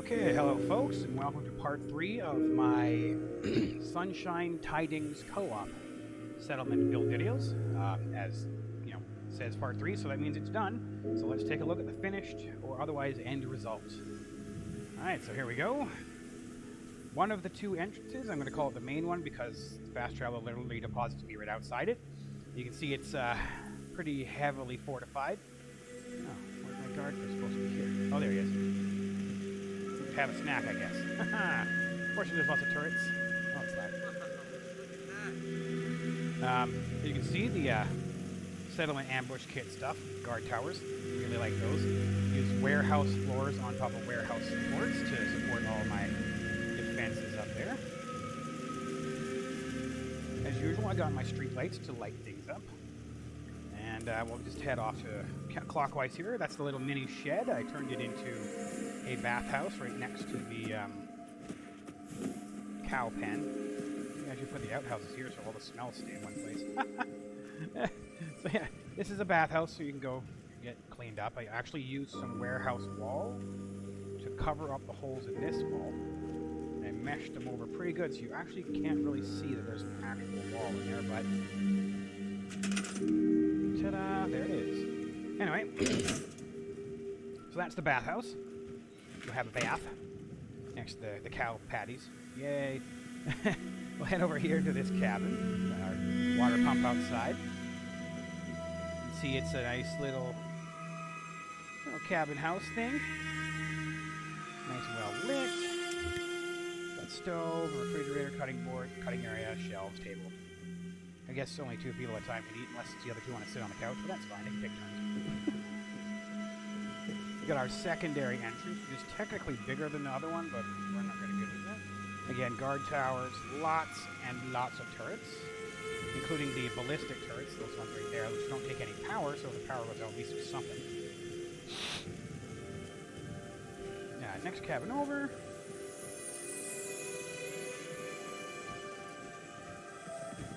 Okay, hello folks, and welcome to part 3 of my Sunshine Tidings Co-Op settlement build videos. As you know, it says part 3, so that means it's done. So let's take a look at the finished or otherwise end result. Alright, so here we go. One of the two entrances, I'm going to call it the main one because the fast travel literally deposits me right outside it. You can see it's pretty heavily fortified. Oh, where's my guard? They're supposed to be here. Oh, there he is. Have a snack, I guess. Fortunately, there's lots of turrets. Oh, it's loud. You can see the settlement ambush kit stuff. Guard towers. Really like those. Use warehouse floors on top of warehouse supports to support all my defenses up there. As usual, I got my street lights to light things up. And we'll just head off to clockwise here. That's the little mini shed. I turned it into a bathhouse right next to the cow pen. Maybe I should put the outhouses here so all the smells stay in one place. So yeah, this is a bathhouse, so you can go get cleaned up. I actually used some warehouse wall to cover up the holes in this wall. And I meshed them over pretty good, so you actually can't really see that there's an actual wall in there, but ta-da! There it is. Anyway, so that's the bathhouse. We'll have a bath next to the cow patties. Yay! We'll head over here to this cabin. Got our water pump outside. You can see it's a nice little cabin house thing. Nice and well lit. Got stove, refrigerator, cutting board, cutting area, shelves, table. I guess only 2 people at a time can eat, unless the other 2 want to sit on the couch, but that's fine, they can take turns. We got our secondary entrance, which is technically bigger than the other one, but we're not going to get into that. Again, guard towers, lots and lots of turrets, including the ballistic turrets, those ones right there, which don't take any power, so if the power goes out, at least there's something. Yeah, next cabin over.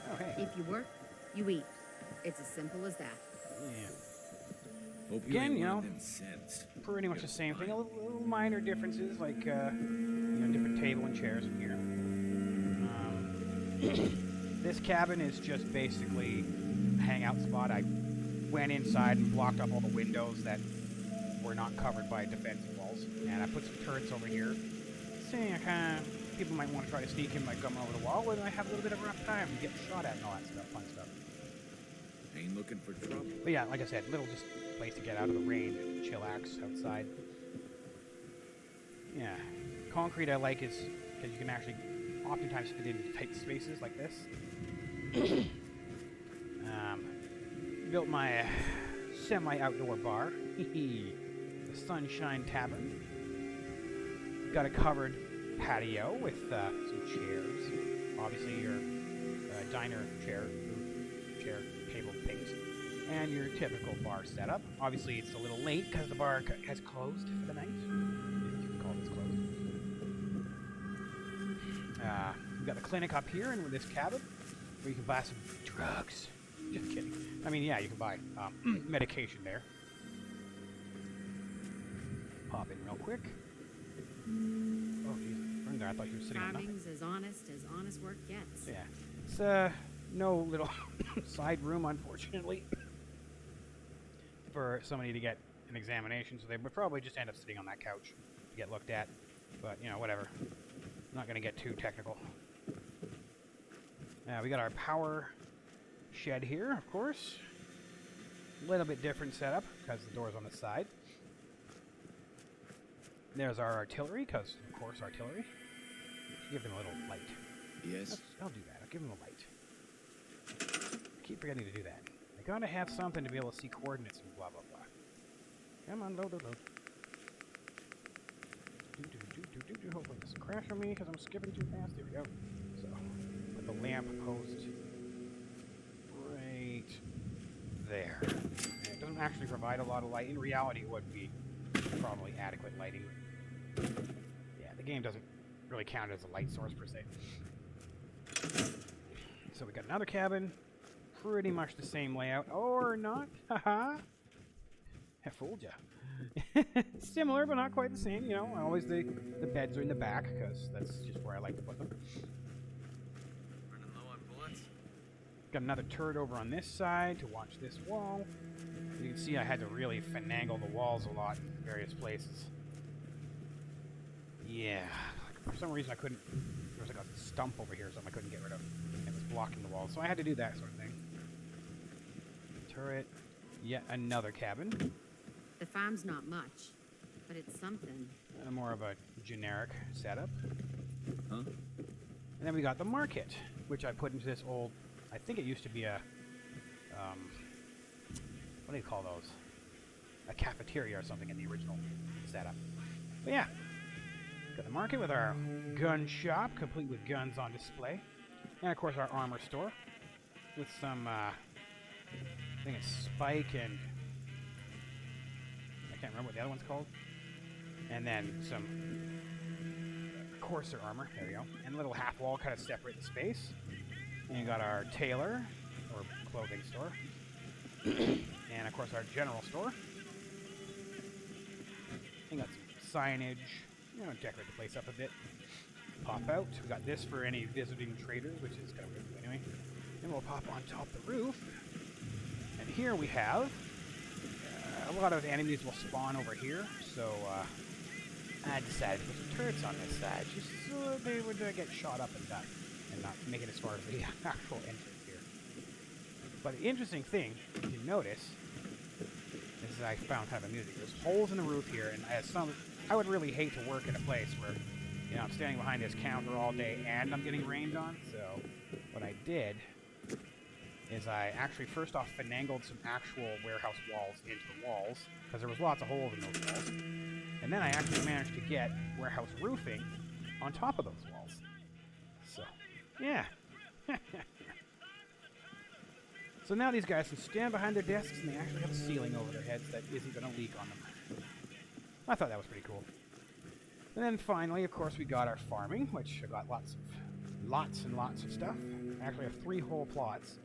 Oh, hey. If you work, you eat. It's as simple as that. Yeah. Again, you know, pretty much the same thing. A little minor differences, like different table and chairs in here. This cabin is just basically a hangout spot. I went inside and blocked up all the windows that were not covered by defensive walls, and I put some turrets over here. Saying people might want to try to sneak in by coming over the wall, where I have a little bit of a rough time and getting shot at and all that stuff, fun stuff. Ain't looking for trouble. But yeah, like I said, little just place to get out of the rain and chillax outside. Yeah. Concrete I like is because you can actually oftentimes fit in tight spaces like this. Built my semi-outdoor bar. The Sunshine Tavern. Got a covered patio with some chairs. Obviously your diner chair, table things. And your typical bar setup. Obviously, it's a little late because the bar has closed for the night. If you can call this closed. We've got the clinic up here in this cabin where you can buy some drugs. Just kidding. I mean, yeah, you can buy medication there. Pop in real quick. Oh, jeez. I thought you were sitting on nothing. Farming's as honest work gets. Yeah. It's no little side room, unfortunately, for somebody to get an examination, so they would probably just end up sitting on that couch to get looked at. But, you know, whatever. I'm not going to get too technical. We got our power shed here, of course. A little bit different setup, because the door's on the side. There's our artillery, because, of course, artillery. Give them a little light. Yes? I'll do that. I'll give them a light. I keep forgetting to do that. I gotta have something to be able to see coordinates and blah, blah, blah. Come on, load. Hopefully it doesn't crash on me because I'm skipping too fast. There we go. So, put the lamp post right there. And it doesn't actually provide a lot of light. In reality, it would be probably adequate lighting. Yeah, the game doesn't really count as a light source per se. So we got another cabin. Pretty much the same layout. Or not. Haha. I fooled ya. Similar, but not quite the same. You know, always the beds are in the back because that's just where I like to put them. Running low on bullets? Got another turret over on this side to watch this wall. You can see I had to really finagle the walls a lot in various places. Yeah, for some reason I couldn't. There was like a stump over here, something I couldn't get rid of. It was blocking the wall, so I had to do that sort of thing. Turret. Yet another cabin. The farm's not much, but it's something. More of a generic setup. Huh? And then we got the market, which I put into this old. I think it used to be a. What do you call those? A cafeteria or something in the original setup. But yeah, got the market with our gun shop, complete with guns on display, and of course our armor store with some. I think it's Spike and I can't remember what the other one's called. And then some coarser armor. There we go. And a little half wall kind of separate the space. And you got our tailor or clothing store. And of course our general store. And got some signage. You know, decorate the place up a bit. Pop out. We got this for any visiting traders, which is kind of weird anyway. Then we'll pop on top the roof. And here we have a lot of enemies will spawn over here, so I decided to put some turrets on this side, just so they would get shot up and die, and not make it as far as the actual entrance here. But the interesting thing, if you notice, is I found kind of amusing. There's holes in the roof here, and I would really hate to work in a place where, you know, I'm standing behind this counter all day and I'm getting rained on, so what I did is I actually first off finagled some actual warehouse walls into the walls, because there was lots of holes in those walls. And then I actually managed to get warehouse roofing on top of those walls. So, yeah. So now these guys can stand behind their desks and they actually have a ceiling over their heads that isn't going to leak on them. I thought that was pretty cool. And then finally, of course, we got our farming, which I got lots and lots of stuff. I actually have 3 whole plots.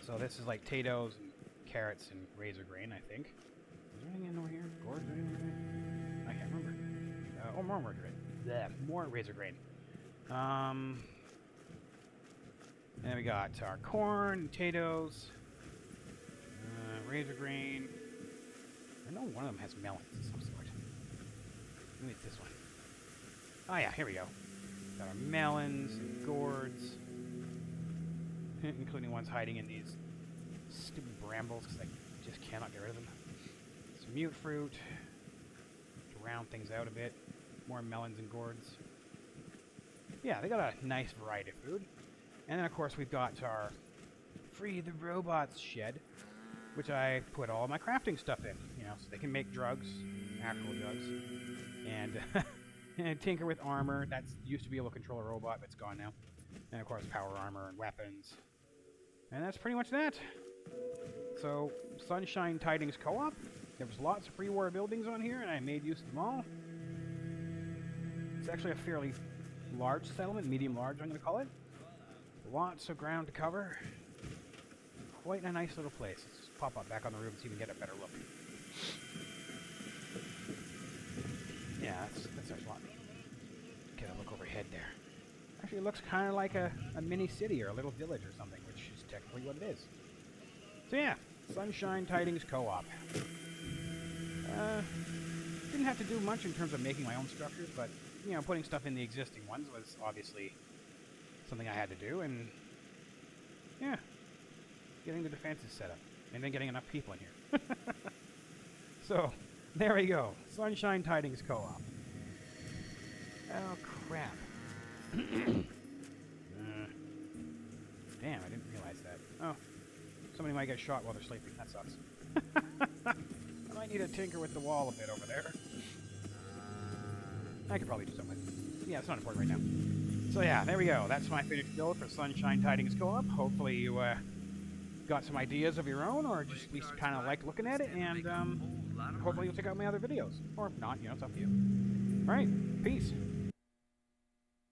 So this is like potatoes and carrots and razor grain, I think. Is there anything in over here? Gourds or anything? I can't remember. Oh, more razor grain. Yeah, more razor grain. And then we got our corn, potatoes, razor grain. I know one of them has melons of some sort. Maybe it's this one. Oh yeah, here we go. Got our melons and gourds. Including ones hiding in these stupid brambles because I just cannot get rid of them. Some mute fruit to round things out a bit. More melons and gourds. Yeah, they got a nice variety of food. And then of course we've got our Free the Robots shed, which I put all my crafting stuff in, you know, so they can make drugs, actual drugs, and tinker with armor. That used to be able to control a robot, but it's gone now. And of course power armor and weapons. And that's pretty much that. So, Sunshine Tidings Co-op. There was lots of pre-war buildings on here, and I made use of them all. It's actually a fairly large settlement, medium-large I'm going to call it. Lots of ground to cover. Quite a nice little place. Let's just pop up back on the roof so you can get a better look. Yeah, that's our spot. Get a look overhead there. Actually, it looks kind of like a mini city or a little village or something, which is technically what it is. So yeah, Sunshine Tidings Co-op. Didn't have to do much in terms of making my own structures, but, you know, putting stuff in the existing ones was obviously something I had to do, and yeah, getting the defenses set up, and then getting enough people in here. So, there we go. Sunshine Tidings Co-op. Oh, crap. Damn, I didn't realize that. Oh, somebody might get shot while they're sleeping. That sucks. I might need to tinker with the wall a bit over there. I could probably do something. Yeah, it's not important right now. So yeah, there we go. That's my finished build for Sunshine Tidings Co-op. Hopefully you got some ideas of your own, or just at least kind of like looking at it, and hopefully you'll check out my other videos. Or if not, you know, it's up to you. Alright, peace.